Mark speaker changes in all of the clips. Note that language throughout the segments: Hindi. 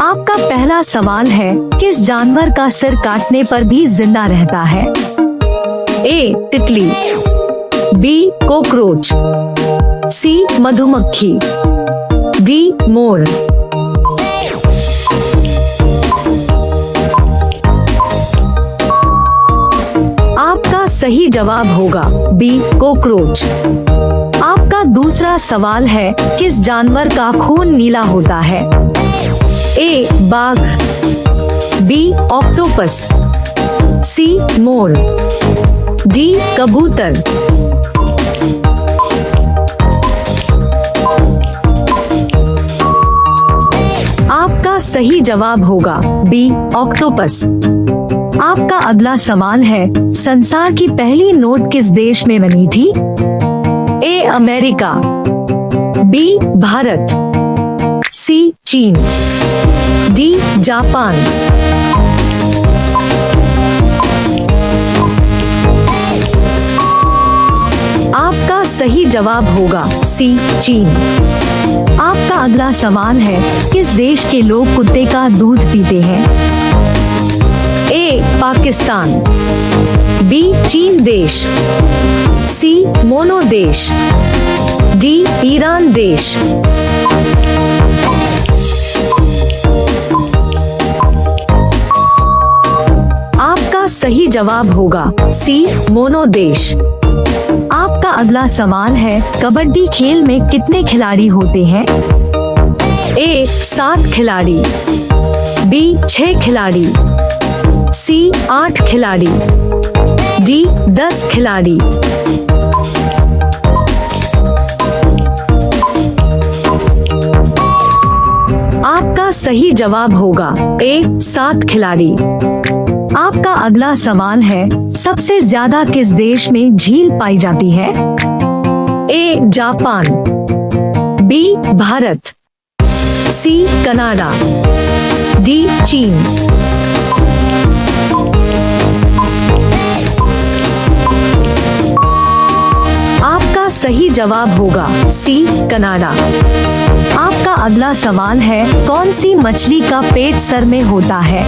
Speaker 1: आपका पहला सवाल है, किस जानवर का सिर काटने पर भी जिंदा रहता है? ए तितली, बी कॉकरोच, सी मधुमक्खी, डी मोर। आपका सही जवाब होगा बी कॉकरोच। आपका दूसरा सवाल है, किस जानवर का खून नीला होता है? ए बाघ, बी ऑक्टोपस, सी मोर, डी कबूतर। आपका सही जवाब होगा बी ऑक्टोपस। आपका अगला सवाल है, संसार की पहली नोट किस देश में बनी थी? ए अमेरिका, बी भारत, सी चीन, डी जापान। आपका सही जवाब होगा सी चीन। आपका अगला सवाल है, किस देश के लोग कुत्ते का दूध पीते हैं? ए पाकिस्तान, बी चीन देश, सी मोनो देश, डी ईरान देश। आपका सही जवाब होगा सी मोनो देश। आपका अगला सवाल है, कबड्डी खेल में कितने खिलाड़ी होते हैं? ए 7 खिलाड़ी, बी 6 खिलाड़ी, सी 8 खिलाड़ी, डी 10 खिलाड़ी। आपका सही जवाब होगा ए 7 खिलाड़ी। आपका अगला सवाल है, सबसे ज्यादा किस देश में झील पाई जाती है? A Japan, B Bharat, C Canada, D चीन। आपका सही जवाब होगा सी कनाडा। आपका अगला सवाल है, कौन सी मछली का पेट सर में होता है?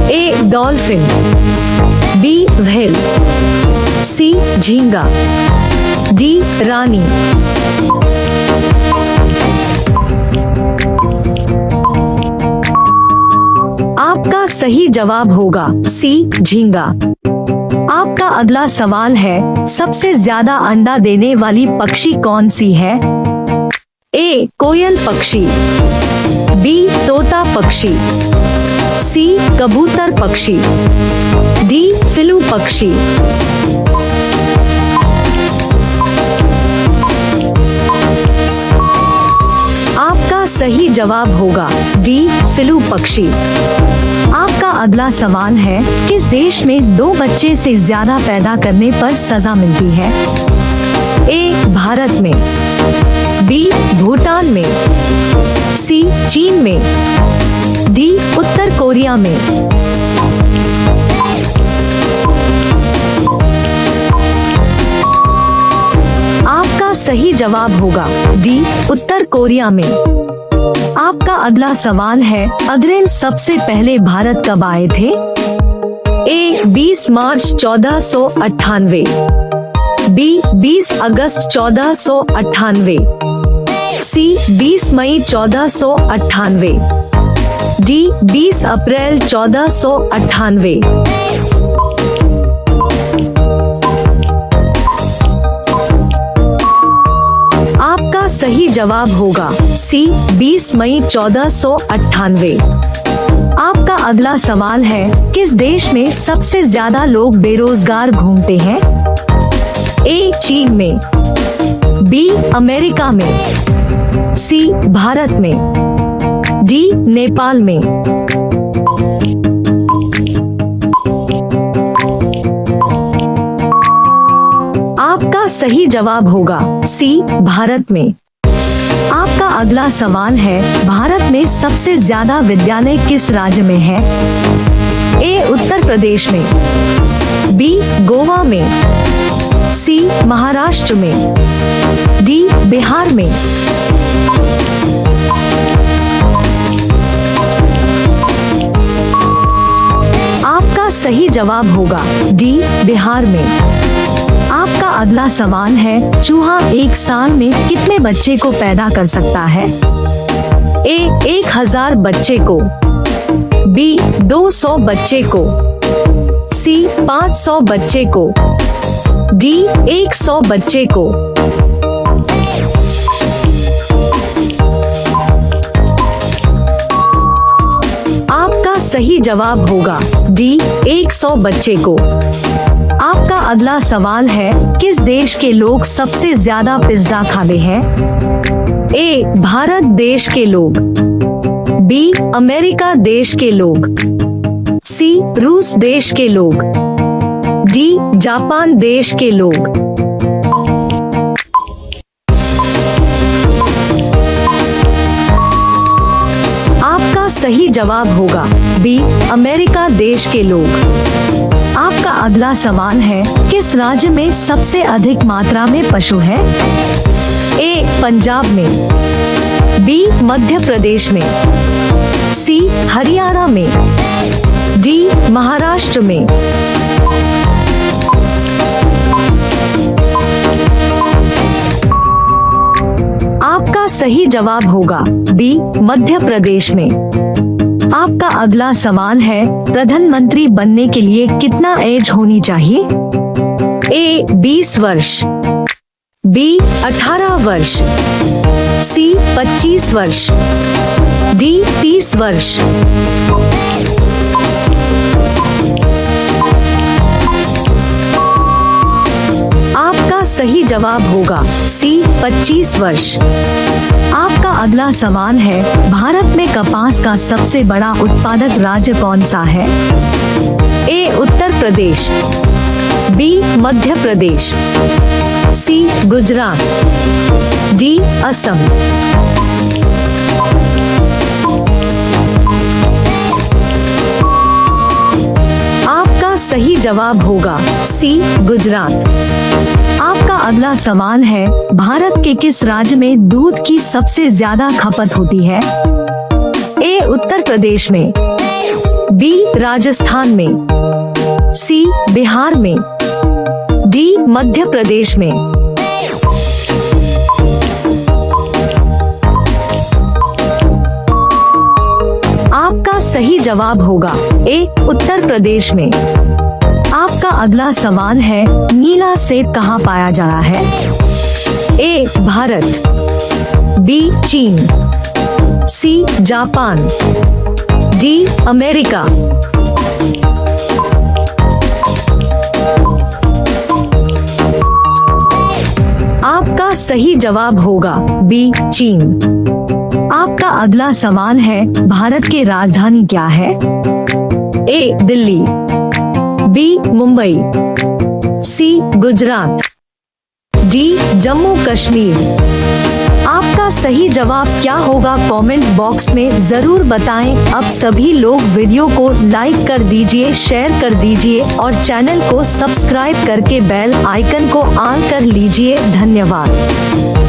Speaker 1: ए डॉल्फिन, बी व्हेल, सी झींगा, डी रानी। आपका सही जवाब होगा सी झींगा। आपका अगला सवाल है, सबसे ज्यादा अंडा देने वाली पक्षी कौन सी है? ए कोयल पक्षी, बी तोता पक्षी, सी कबूतर पक्षी, डी फिलू पक्षी। आपका सही जवाब होगा डी फिलू पक्षी। आपका अगला सवाल है, किस देश में 2 बच्चे से ज्यादा पैदा करने पर सजा मिलती है? ए भारत में, बी भूटान में, सी चीन में, डी उत्तर कोरिया में। आपका सही जवाब होगा डी उत्तर कोरिया में। आपका अगला सवाल है, अग्रसेन सबसे पहले भारत कब आए थे? ए 20 मार्च 1498, बी 20 अगस्त 1498, सी 20 मई 1498, डी 20 अप्रैल 1498। आपका सही जवाब होगा सी 20 मई 1498। आपका अगला सवाल है, किस देश में सबसे ज्यादा लोग बेरोजगार घूमते हैं? ए चीन में, बी अमेरिका में, सी भारत में, डी नेपाल में। आपका सही जवाब होगा सी भारत में। आपका अगला सवाल है, भारत में सबसे ज्यादा विद्यालय किस राज्य में है? ए उत्तर प्रदेश में, बी गोवा में, सी महाराष्ट्र में, डी बिहार में। जवाब होगा डी बिहार में। आपका अगला सवाल है, चूहा एक साल में कितने बच्चे को पैदा कर सकता है? ए 1000 बच्चे को, बी 200 बच्चे को, सी 500 बच्चे को, डी 100 बच्चे को। आपका सही जवाब होगा डी 100 बच्चे को। आपका अगला सवाल है, किस देश के लोग सबसे ज्यादा पिज्जा खाते हैं? ए भारत देश के लोग, बी अमेरिका देश के लोग, सी रूस देश के लोग, डी जापान देश के लोग। आपका सही जवाब होगा बी अमेरिका देश के लोग। आपका अगला सवाल है, किस राज्य में सबसे अधिक मात्रा में पशु है? ए पंजाब में, बी मध्य प्रदेश में, सी हरियाणा में, डी महाराष्ट्र में। आपका सही जवाब होगा बी मध्य प्रदेश में। आपका अगला सवाल है, प्रधानमंत्री बनने के लिए कितना एज होनी चाहिए? ए 20 वर्ष, बी 18 वर्ष, सी 25 वर्ष, डी 30 वर्ष। आपका सही जवाब होगा सी 25 वर्ष। आपका अगला सवाल है, भारत में कपास का सबसे बड़ा उत्पादक राज्य कौन सा है? ए उत्तर प्रदेश, बी मध्य प्रदेश, सी गुजरात, डी असम। आपका सही जवाब होगा सी गुजरात। आपका अगला सवाल है, भारत के किस राज्य में दूध की सबसे ज्यादा खपत होती है? ए उत्तर प्रदेश में, बी राजस्थान में, सी बिहार में, डी मध्य प्रदेश में। आपका सही जवाब होगा ए उत्तर प्रदेश में। आपका अगला सवाल है, नीला सेब कहाँ पाया जाता है? ए भारत, बी चीन, सी जापान, डी अमेरिका। आपका सही जवाब होगा बी चीन। आपका अगला सवाल है, भारत की राजधानी क्या है? ए दिल्ली, बी मुंबई, सी गुजरात, डी जम्मू कश्मीर। आपका सही जवाब क्या होगा कमेंट बॉक्स में जरूर बताएं। अब सभी लोग वीडियो को लाइक कर दीजिए, शेयर कर दीजिए और चैनल को सब्सक्राइब करके बेल आइकन को ऑन कर लीजिए। धन्यवाद।